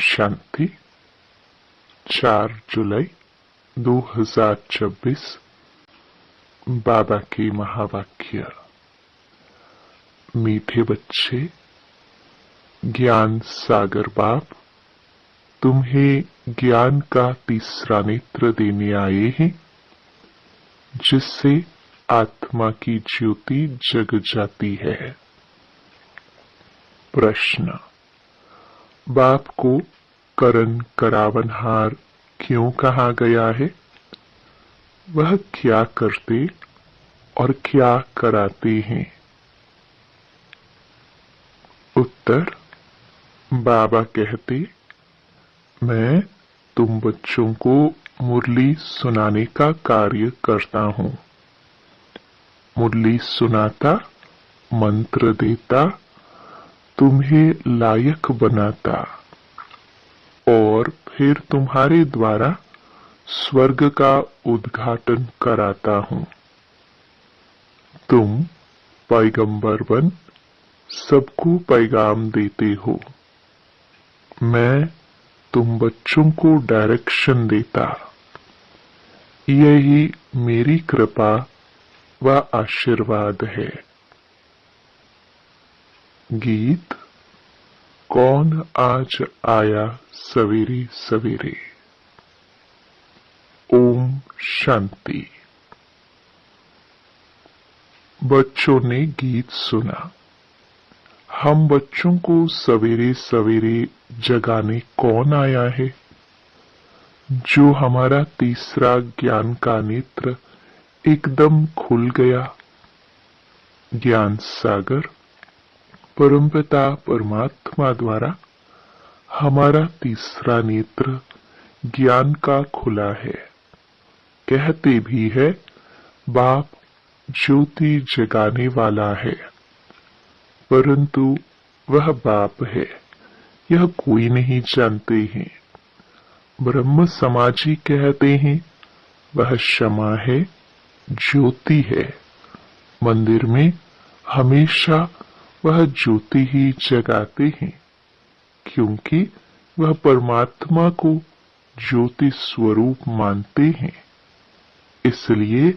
शांति। 4 जुलाई 2026। बाबा के महावाक्य। मीठे बच्चे, ज्ञान सागर बाप तुम्हें ज्ञान का तीसरा नेत्र देने आए हैं, जिससे आत्मा की ज्योति जग जाती है। प्रश्न। बाप को करण करावनहार क्यों कहा गया है? वह क्या करते और क्या कराते हैं? उत्तर। बाबा कहते, मैं तुम बच्चों को मुरली सुनाने का कार्य करता हूं। मुरली सुनाता, मंत्र देता, तुम्हें लायक बनाता और फिर तुम्हारे द्वारा स्वर्ग का उद्घाटन कराता हूं। तुम पैगंबर बन सबको पैगाम देते हो। मैं तुम बच्चों को डायरेक्शन देता। यही मेरी कृपा व आशीर्वाद है। गीत। कौन आज आया सवेरे सवेरे। ओम शांति। बच्चों ने गीत सुना। हम बच्चों को सवेरे सवेरे जगाने कौन आया है? जो हमारा तीसरा ज्ञान का नेत्र एकदम खुल गया। ज्ञान सागर परमपिता परमात्मा द्वारा हमारा तीसरा नेत्र ज्ञान का खुला है। कहते भी है, बाप ज्योति जगाने वाला है, परंतु वह बाप है यह कोई नहीं जानते हैं। ब्रह्म समाजी कहते हैं, वह क्षमा है, ज्योति है। मंदिर में हमेशा वह ज्योति ही जगाते हैं, क्योंकि वह परमात्मा को ज्योति स्वरूप मानते हैं। इसलिए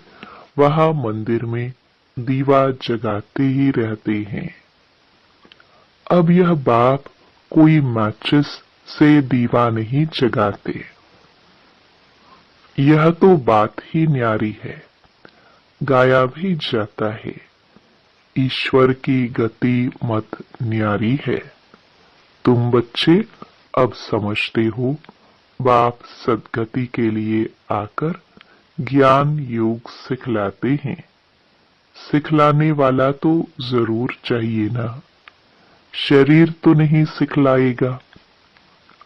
वहां मंदिर में दीवा जगाते ही रहते हैं। अब यह बाप कोई माचिस से दीवा नहीं जगाते। यह तो बात ही न्यारी है, गाया भी जाता है। ईश्वर की गति मत न्यारी है। तुम बच्चे अब समझते हो, बाप सद्गति के लिए आकर ज्ञान योग सिखलाते हैं। सिखलाने वाला तो जरूर चाहिए ना। शरीर तो नहीं सिखलाएगा।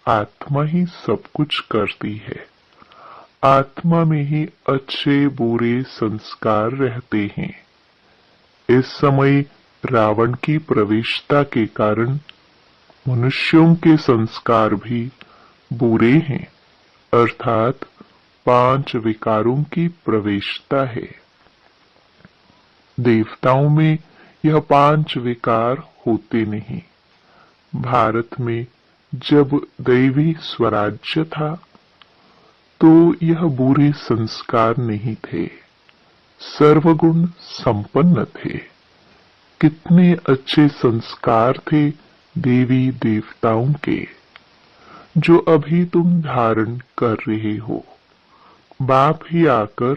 आत्मा ही सब कुछ करती है। आत्मा में ही अच्छे बुरे संस्कार रहते हैं। इस समय रावण की प्रवेशता के कारण मनुष्यों के संस्कार भी बुरे हैं, अर्थात 5 विकारों की प्रवेशता है। देवताओं में यह 5 विकार होते नहीं। भारत में जब दैवी स्वराज्य था, तो यह बुरे संस्कार नहीं थे, सर्वगुण संपन्न थे। कितने अच्छे संस्कार थे देवी देवताओं के, जो अभी तुम धारण कर रहे हो। बाप ही आकर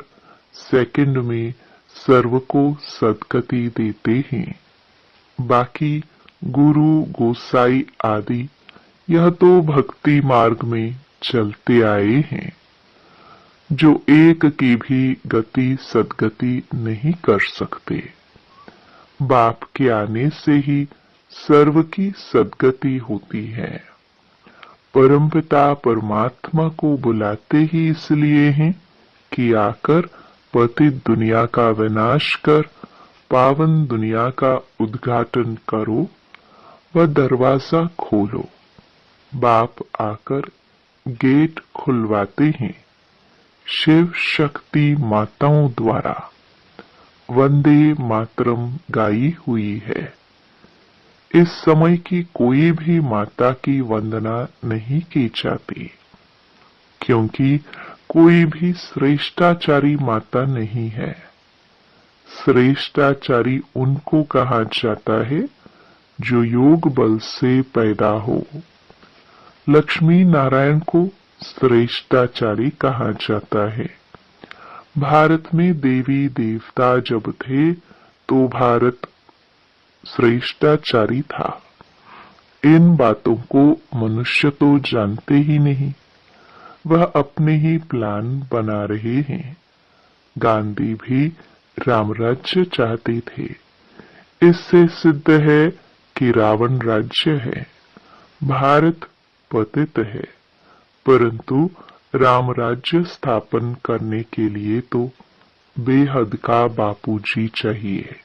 सेकंड में सर्व को सद्गति देते हैं। बाकी गुरु गोसाई आदि यह तो भक्ति मार्ग में चलते आए हैं, जो एक की भी गति सद्गति नहीं कर सकते। बाप के आने से ही सर्व की सद्गति होती है। परमपिता परमात्मा को बुलाते ही इसलिए हैं कि आकर पतित दुनिया का विनाश कर पावन दुनिया का उद्घाटन करो व दरवाजा खोलो। बाप आकर गेट खुलवाते हैं। शिव शक्ति माताओं द्वारा वंदे मातरम गाई हुई है। इस समय की कोई भी माता की वंदना नहीं की जाती, क्योंकि कोई भी श्रेष्ठाचारी माता नहीं है। श्रेष्ठाचारी उनको कहा जाता है जो योग बल से पैदा हो। लक्ष्मी नारायण को श्रेष्ठाचारी कहा जाता है। भारत में देवी देवता जब थे तो भारत श्रेष्ठाचारी था। इन बातों को मनुष्य तो जानते ही नहीं, वह अपने ही प्लान बना रहे हैं। गांधी भी रामराज्य चाहते थे। इससे सिद्ध है कि रावण राज्य है। भारत पतित है, परंतु राम राज्य स्थापन करने के लिए तो बेहद का बापूजी चाहिए,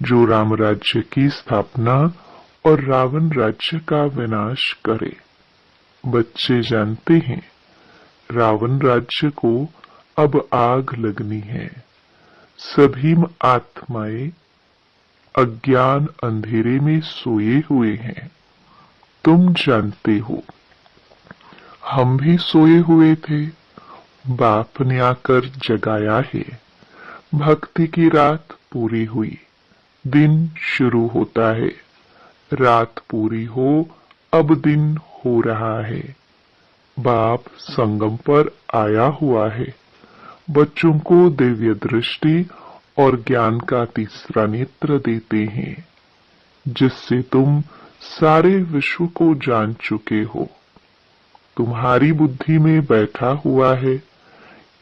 जो राम राज्य की स्थापना और रावण राज्य का विनाश करे। बच्चे जानते हैं, रावण राज्य को अब आग लगनी है। सभी आत्माएं अज्ञान अंधेरे में सोए हुए हैं। तुम जानते हो, हम भी सोए हुए थे, बाप ने आकर जगाया है। भक्ति की रात पूरी हुई, दिन शुरू होता है। रात पूरी हो, अब दिन हो रहा है। बाप संगम पर आया हुआ है। बच्चों को दिव्य दृष्टि और ज्ञान का तीसरा नेत्र देते हैं, जिससे तुम सारे विश्व को जान चुके हो। तुम्हारी बुद्धि में बैठा हुआ है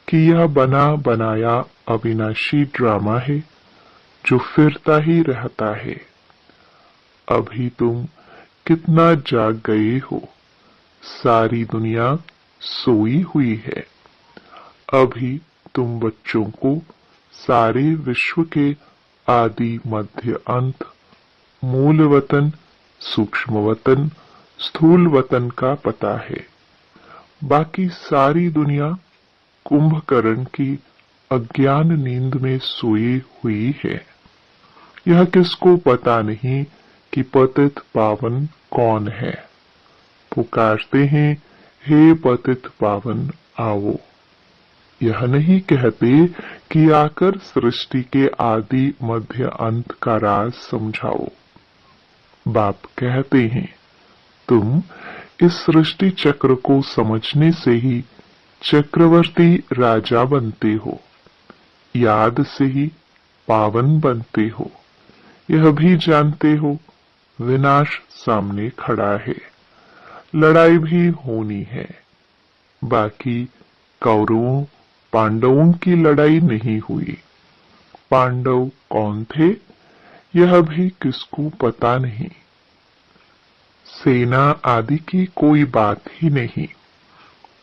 कि यह बना बनाया अविनाशी ड्रामा है जो फिरता ही रहता है। अभी तुम कितना जाग गए हो। सारी दुनिया सोई हुई है। अभी तुम बच्चों को सारे विश्व के आदि मध्य अंत, मूल वतन, सूक्ष्म वतन, स्थूल वतन का पता है। बाकी सारी दुनिया कुंभकर्ण की अज्ञान नींद में सोई हुई है। यह किसको पता नहीं कि पतित पावन कौन है। पुकारते हैं, हे पतित पावन आओ। यह नहीं कहते कि आकर सृष्टि के आदि मध्य अंत का राज समझाओ। बाप कहते हैं, तुम इस सृष्टि चक्र को समझने से ही चक्रवर्ती राजा बनते हो, याद से ही पावन बनते हो। यह भी जानते हो, विनाश सामने खड़ा है, लड़ाई भी होनी है। बाकी कौरवों पांडवों की लड़ाई नहीं हुई। पांडव कौन थे, यह भी किसको पता नहीं। सेना आदि की कोई बात ही नहीं।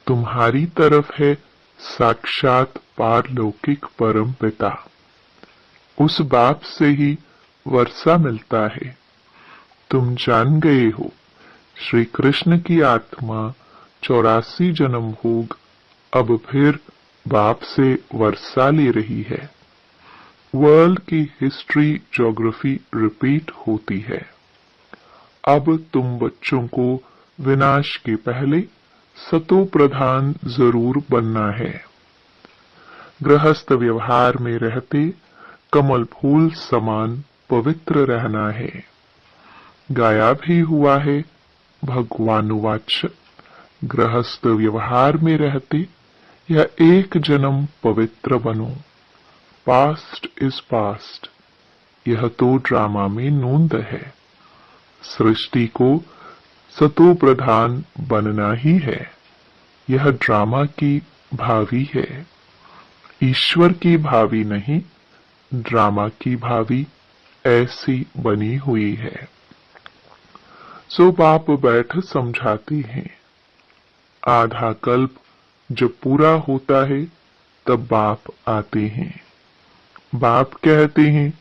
तुम्हारी तरफ है साक्षात पारलौकिक परम पिता। उस बाप से ही वर्षा मिलता है। तुम जान गए हो, श्री कृष्ण की आत्मा 84 जन्म भोग अब फिर बाप से वर्षा ले रही है। वर्ल्ड की हिस्ट्री ज्योग्राफी रिपीट होती है। अब तुम बच्चों को विनाश के पहले सतो प्रधान जरूर बनना है। गृहस्थ व्यवहार में रहते कमल फूल समान पवित्र रहना है। गाया भी हुआ है, भगवानुवाच, गृहस्थ व्यवहार में रहते या एक जन्म पवित्र बनो। Past is past. यह तो ड्रामा में नूंद है। सृष्टि को सतो प्रधान बनना ही है। यह ड्रामा की भावी है, ईश्वर की भावी नहीं, ड्रामा की भावी ऐसी बनी हुई है। सो बाप बैठ समझाते हैं। आधा कल्प जब पूरा होता है तब बाप आते हैं। बाप कहते हैं,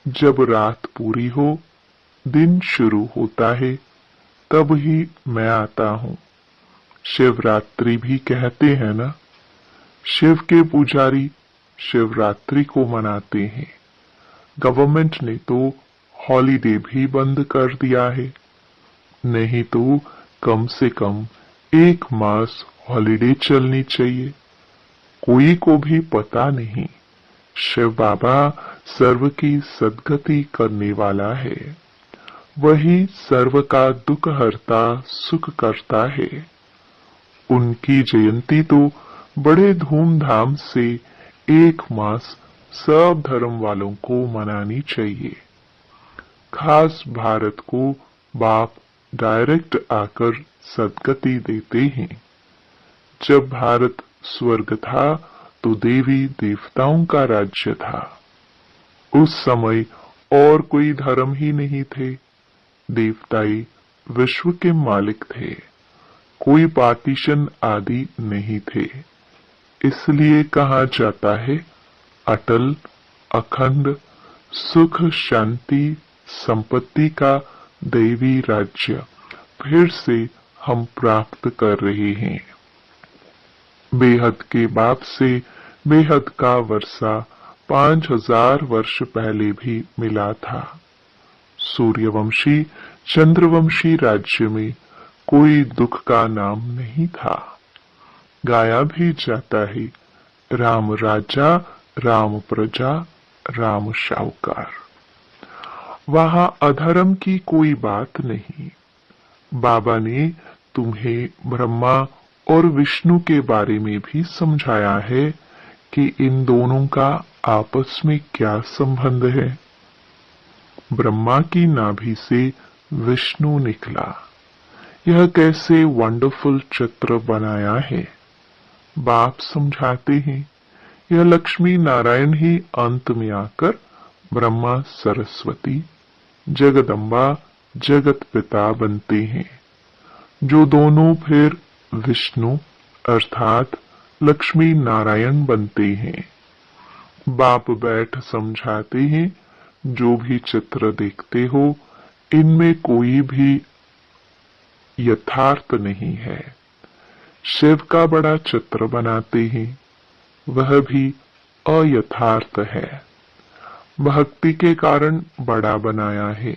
जब रात पूरी हो, दिन शुरू होता है, तब ही मैं आता हूँ। शिवरात्रि भी कहते हैं ना। शिव के पुजारी शिवरात्रि को मनाते हैं। गवर्नमेंट ने तो हॉलिडे भी बंद कर दिया है। नहीं तो कम से कम 1 मास हॉलिडे चलनी चाहिए। कोई को भी पता नहीं, शिव बाबा सर्व की सद्गति करने वाला है। वही सर्व का दुख हरता सुख करता है। उनकी जयंती तो बड़े धूमधाम से 1 मास सब धर्म वालों को मनानी चाहिए। खास भारत को बाप डायरेक्ट आकर सद्गति देते हैं। जब भारत स्वर्ग था तो देवी देवताओं का राज्य था। उस समय और कोई धर्म ही नहीं थे। देवताई विश्व के मालिक थे। कोई पार्टीशन आदि नहीं थे। इसलिए कहा जाता है, अटल अखंड सुख शांति संपत्ति का दैवी राज्य फिर से हम प्राप्त कर रहे हैं। बेहद के बाप से बेहद का वर्षा 5000 वर्ष पहले भी मिला था। सूर्यवंशी चंद्रवंशी राज्य में कोई दुख का नाम नहीं था। गाया भी जाता है, राम राजा राम प्रजा राम शाहूकार। वहां अधर्म की कोई बात नहीं। बाबा ने तुम्हें ब्रह्मा और विष्णु के बारे में भी समझाया है कि इन दोनों का आपस में क्या संबंध है। ब्रह्मा की नाभि से विष्णु निकला। यह कैसे वंडरफुल चित्र बनाया है। बाप समझाते हैं, यह लक्ष्मी नारायण ही अंत में आकर ब्रह्मा सरस्वती जगदम्बा जगत पिता बनते हैं, जो दोनों फिर विष्णु अर्थात लक्ष्मी नारायण बनते हैं। बाप बैठ समझाते हैं, जो भी चित्र देखते हो इनमें कोई भी यथार्थ नहीं है। शिव का बड़ा चित्र बनाते हैं, वह भी अयथार्थ है। भक्ति के कारण बड़ा बनाया है,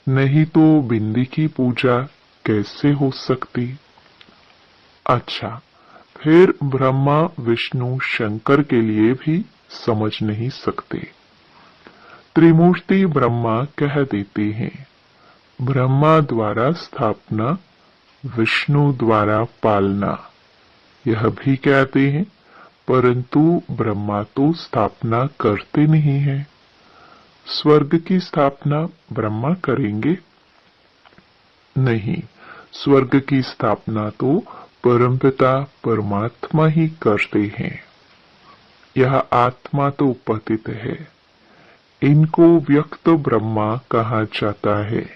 नहीं तो बिंदी की पूजा कैसे हो सकती। अच्छा, फिर ब्रह्मा विष्णु शंकर के लिए भी समझ नहीं सकते। त्रिमूर्ति ब्रह्मा कह देते हैं, ब्रह्मा द्वारा स्थापना विष्णु द्वारा पालना। यह भी कहते हैं, परंतु ब्रह्मा तो स्थापना करते नहीं है। स्वर्ग की स्थापना ब्रह्मा करेंगे? नहीं, स्वर्ग की स्थापना तो परमपिता परमात्मा ही करते हैं। यह आत्मा तो पतित है। इनको व्यक्त ब्रह्मा कहा जाता है।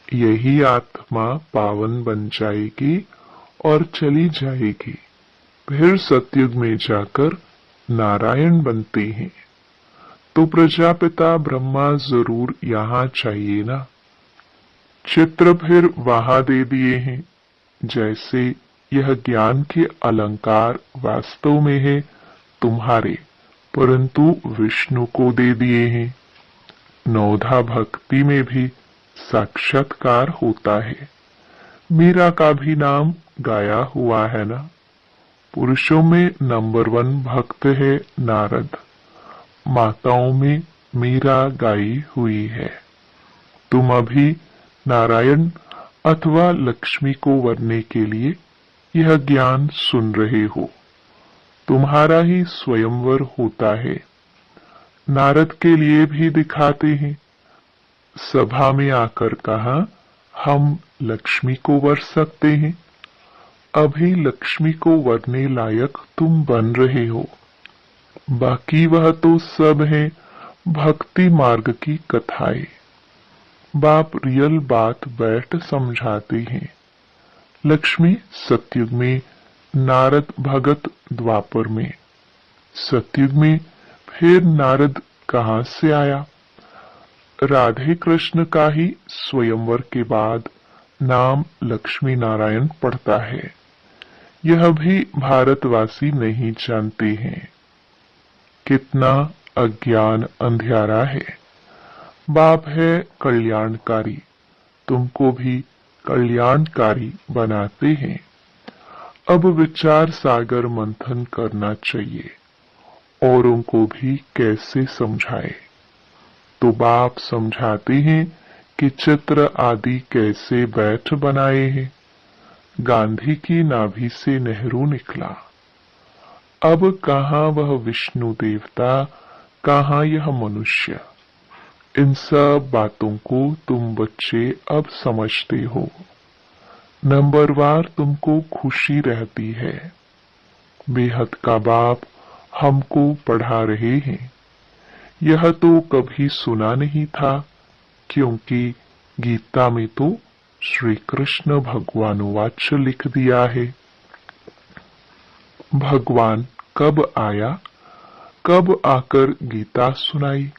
यही आत्मा पावन बन जाएगी और चली जाएगी, फिर सतयुग में जाकर नारायण बनते हैं। तो प्रजापिता ब्रह्मा जरूर यहाँ चाहिए ना। चित्र फिर वहां दे दिए हैं। जैसे यह ज्ञान के अलंकार वास्तव में है तुम्हारे, परंतु विष्णु को दे दिए हैं। नवधा भक्ति में भी साक्षात्कार होता है। मीरा का भी नाम गाया हुआ है ना। पुरुषों में नंबर 1 भक्त है नारद। माताओं में मीरा गाई हुई है। तुम अभी नारायण अथवा लक्ष्मी को वरने के लिए यह ज्ञान सुन रहे हो। तुम्हारा ही स्वयंवर होता है। नारद के लिए भी दिखाते हैं। सभा में आकर कहा, हम लक्ष्मी को वर सकते हैं। अभी लक्ष्मी को वरने लायक तुम बन रहे हो। बाकी वह तो सब है भक्ति मार्ग की कथाएं। बाप रियल बात बैठ समझाते हैं। लक्ष्मी सतयुग में, नारद भगत द्वापर में। सतयुग में फिर नारद कहाँ से आया। राधे कृष्ण का ही स्वयंवर के बाद नाम लक्ष्मी नारायण पड़ता है। यह भी भारतवासी नहीं जानते हैं। कितना अज्ञान अंधियारा है। बाप है कल्याणकारी, तुमको भी कल्याणकारी बनाते हैं। अब विचार सागर मंथन करना चाहिए, औरों को भी कैसे समझाए। तो बाप समझाते हैं कि चित्र आदि कैसे बैठ बनाए हैं। गांधी की नाभि से नेहरू निकला। अब कहाँ वह विष्णु देवता, कहाँ यह मनुष्य। इन सब बातों को तुम बच्चे अब समझते हो। नंबरवार तुमको खुशी रहती है। बेहद का बाप हमको पढ़ा रहे हैं। यह तो कभी सुना नहीं था, क्योंकि गीता में तो श्री कृष्ण भगवानुवाच लिख दिया है। भगवान कब आया, कब आकर गीता सुनाई।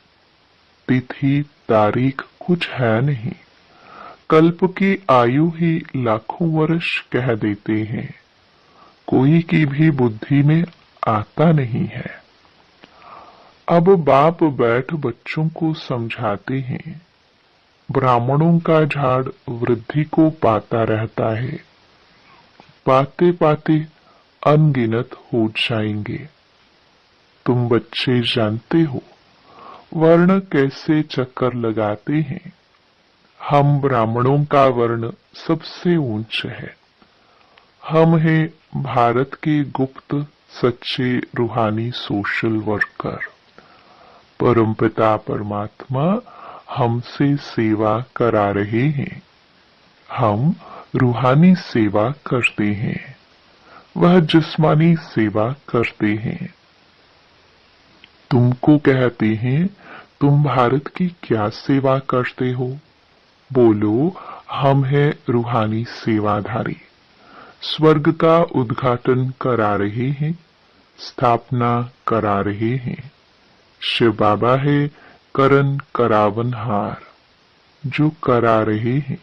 तिथि तारीख कुछ है नहीं। कल्प की आयु ही लाखों वर्ष कह देते हैं। कोई की भी बुद्धि में आता नहीं है। अब बाप बैठ बच्चों को समझाते हैं। ब्राह्मणों का झाड़ वृद्धि को पाता रहता है। पाते पाते अनगिनत हो जाएंगे। तुम बच्चे जानते हो वर्ण कैसे चक्कर लगाते हैं। हम ब्राह्मणों का वर्ण सबसे ऊंच है। हम हैं भारत के गुप्त सच्चे रूहानी सोशल वर्कर। परमपिता परमात्मा हमसे सेवा करा रहे हैं। हम रूहानी सेवा करते हैं, वह जिस्मानी सेवा करते हैं। तुमको कहते हैं तुम भारत की क्या सेवा करते हो। बोलो हम हैं रूहानी सेवाधारी। स्वर्ग का उद्घाटन करा रहे हैं, स्थापना करा रहे हैं। शिव बाबा है करन करावनहार। जो करा रहे हैं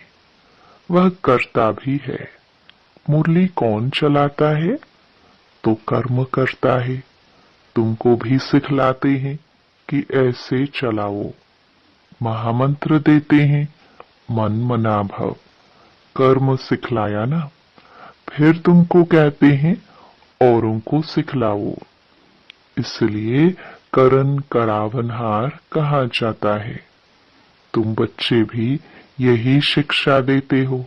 वह करता भी है। मुरली कौन चलाता है, तो कर्म करता है। तुमको भी सिखलाते हैं कि ऐसे चलाओ। महामंत्र देते हैं मन मना भव। कर्म सिखलाया ना, फिर तुमको कहते हैं औरों को सिखलाओ। इसलिए करन करावनहार कहा जाता है। तुम बच्चे भी यही शिक्षा देते हो।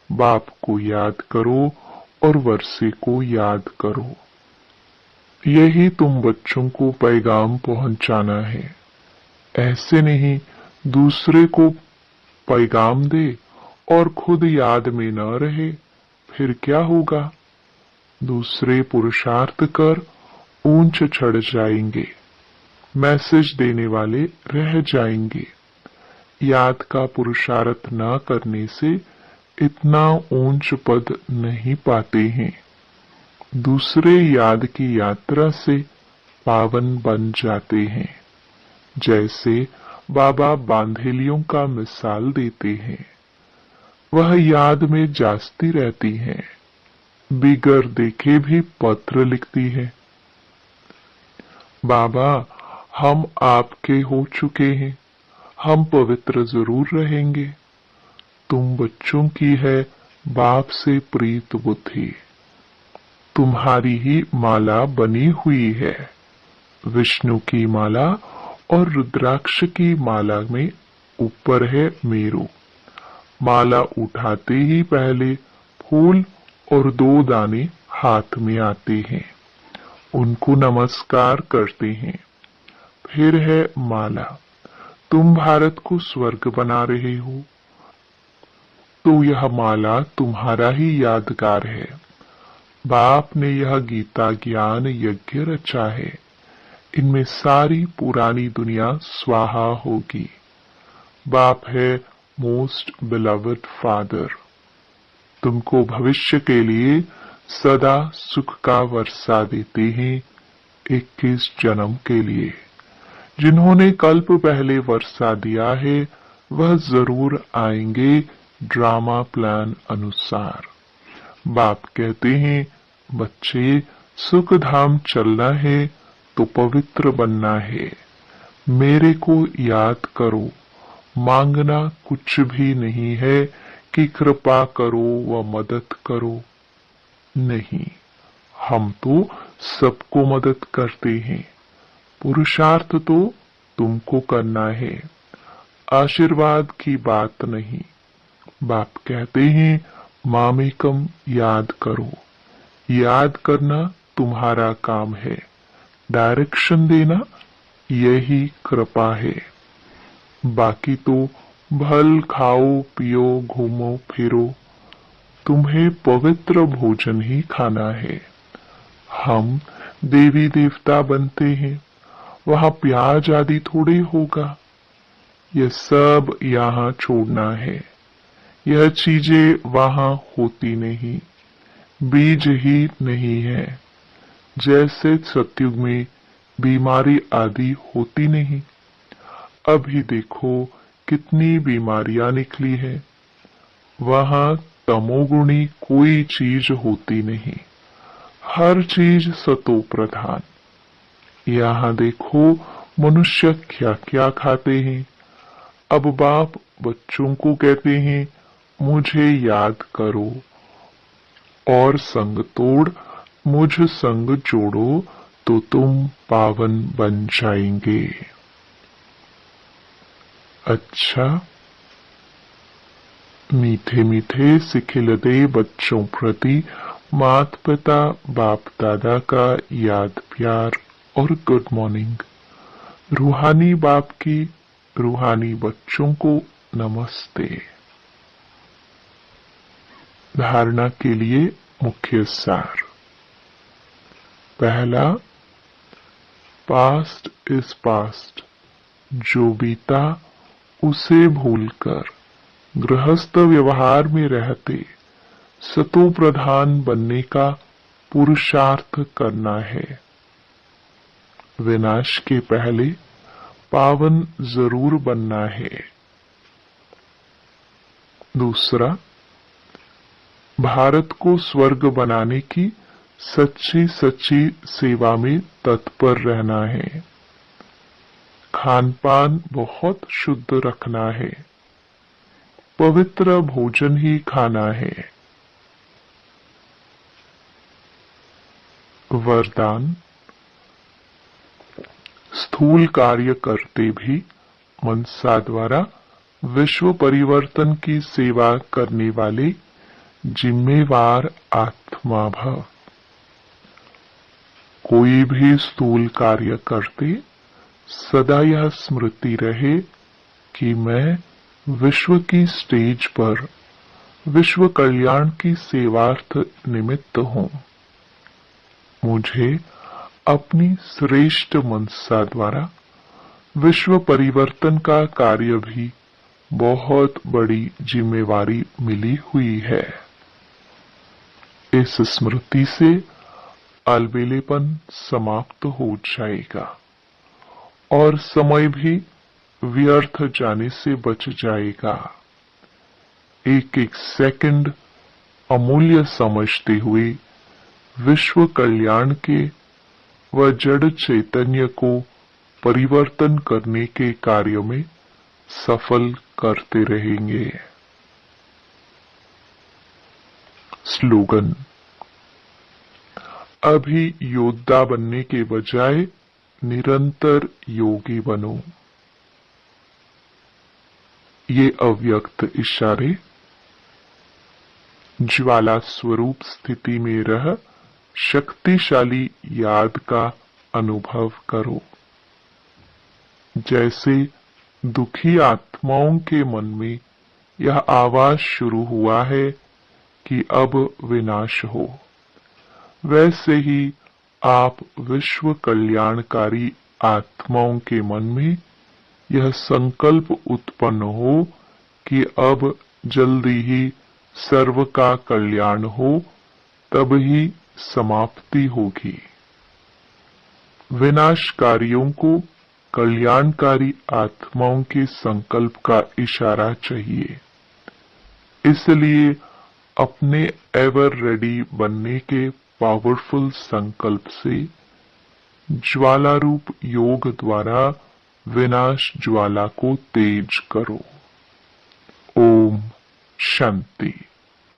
बाप को याद करो और वर्षे को याद करो। यही तुम बच्चों को पैगाम पहुंचाना है। ऐसे नहीं दूसरे को पैगाम दे और खुद याद में न रहे, फिर क्या होगा। दूसरे पुरुषार्थ कर ऊंच चढ़ जाएंगे, मैसेज देने वाले रह जाएंगे। याद का पुरुषार्थ न करने से इतना ऊंच पद नहीं पाते हैं। दूसरे याद की यात्रा से पावन बन जाते हैं। जैसे बाबा बांधेलियों का मिसाल देते हैं। वह याद में जाती रहती हैं, बिगर देखे भी पत्र लिखती है। बाबा हम आपके हो चुके हैं, हम पवित्र जरूर रहेंगे। तुम बच्चों की है बाप से प्रीत बुद्धि। तुम्हारी ही माला बनी हुई है। विष्णु की माला और रुद्राक्ष की माला में ऊपर है मेरू। माला उठाते ही पहले फूल और 2 दाने हाथ में आते हैं, उनको नमस्कार करते हैं। फिर है माला। तुम भारत को स्वर्ग बना रहे हो, तो यह माला तुम्हारा ही यादगार है। बाप ने यह गीता ज्ञान यज्ञ रचा है। इनमें सारी पुरानी दुनिया स्वाहा होगी। बाप है मोस्ट बिलवड फादर। तुमको भविष्य के लिए सदा सुख का वर्षा देते हैं 21 जन्म के लिए। जिन्होंने कल्प पहले वर्षा दिया है वह जरूर आएंगे ड्रामा प्लान अनुसार। बाप कहते हैं बच्चे सुख धाम चलना है तो पवित्र बनना है। मेरे को याद करो मांगना कुछ भी नहीं है कि कृपा करो व मदद करो। नहीं, हम तो सबको मदद करते हैं। पुरुषार्थ तो तुमको करना है, आशीर्वाद की बात नहीं। बाप कहते हैं मामेकम याद करो। याद करना तुम्हारा काम है, डायरेक्शन देना यही कृपा है। बाकी तो भल खाओ पियो घूमो फिरो, तुम्हें पवित्र भोजन ही खाना है। हम देवी देवता बनते हैं, वहां प्याज आदि थोड़े होगा। यह सब यहाँ छोड़ना है। यह चीजें वहां होती नहीं, बीज ही नहीं है। जैसे सतयुग में बीमारी आदि होती नहीं, अभी देखो कितनी बीमारियां निकली है। वहां तमोगुणी कोई चीज होती नहीं, हर चीज सतो प्रधान। यहाँ देखो मनुष्य क्या क्या खाते हैं। अब बाप बच्चों को कहते हैं मुझे याद करो और संग तोड़ मुझ संग जोड़ो तो तुम पावन बन जाएंगे। अच्छा, मीठे मीठे सिखिलदे बच्चों प्रति माता पिता बाप दादा का याद प्यार और गुड मॉर्निंग। रूहानी बाप की रूहानी बच्चों को नमस्ते। धारणा के लिए मुख्य सार। पहला, पास्ट इज पास्ट। जो बीता उसे भूलकर गृहस्थ व्यवहार में रहते सतो प्रधान बनने का पुरुषार्थ करना है। विनाश के पहले पावन जरूर बनना है। दूसरा, भारत को स्वर्ग बनाने की सच्ची सच्ची सेवा में तत्पर रहना है। खान पान बहुत शुद्ध रखना है, पवित्र भोजन ही खाना है। वरदान, स्थूल कार्य करते भी मनसा द्वारा विश्व परिवर्तन की सेवा करने वाले जिम्मेवार आत्मा भव। कोई भी स्थूल कार्य करते सदा यह स्मृति रहे कि मैं विश्व की स्टेज पर विश्व कल्याण की सेवार्थ निमित्त हूं। मुझे अपनी श्रेष्ठ मनसा द्वारा विश्व परिवर्तन का कार्य भी बहुत बड़ी जिम्मेवारी मिली हुई है। इस स्मृति से अलबेलेपन समाप्त हो जाएगा और समय भी व्यर्थ जाने से बच जाएगा। एक एक सेकंड अमूल्य समझते हुए विश्व कल्याण के व जड़ चैतन्य को परिवर्तन करने के कार्य में सफल करते रहेंगे। स्लोगन, अभी योद्धा बनने के बजाय निरंतर योगी बनो। ये अव्यक्त इशारे ज्वाला स्वरूप स्थिति में रह शक्तिशाली याद का अनुभव करो। जैसे दुखी आत्माओं के मन में यह आवाज शुरू हुआ है कि अब विनाश हो, वैसे ही आप विश्व कल्याणकारी आत्माओं के मन में यह संकल्प उत्पन्न हो कि अब जल्दी ही सर्व का कल्याण हो, तब ही समाप्ति होगी। विनाशकारियों को कल्याणकारी आत्माओं के संकल्प का इशारा चाहिए। इसलिए अपने एवर रेडी बनने के पावरफुल संकल्प से ज्वाला रूप योग द्वारा विनाश ज्वाला को तेज करो। ओम शांति।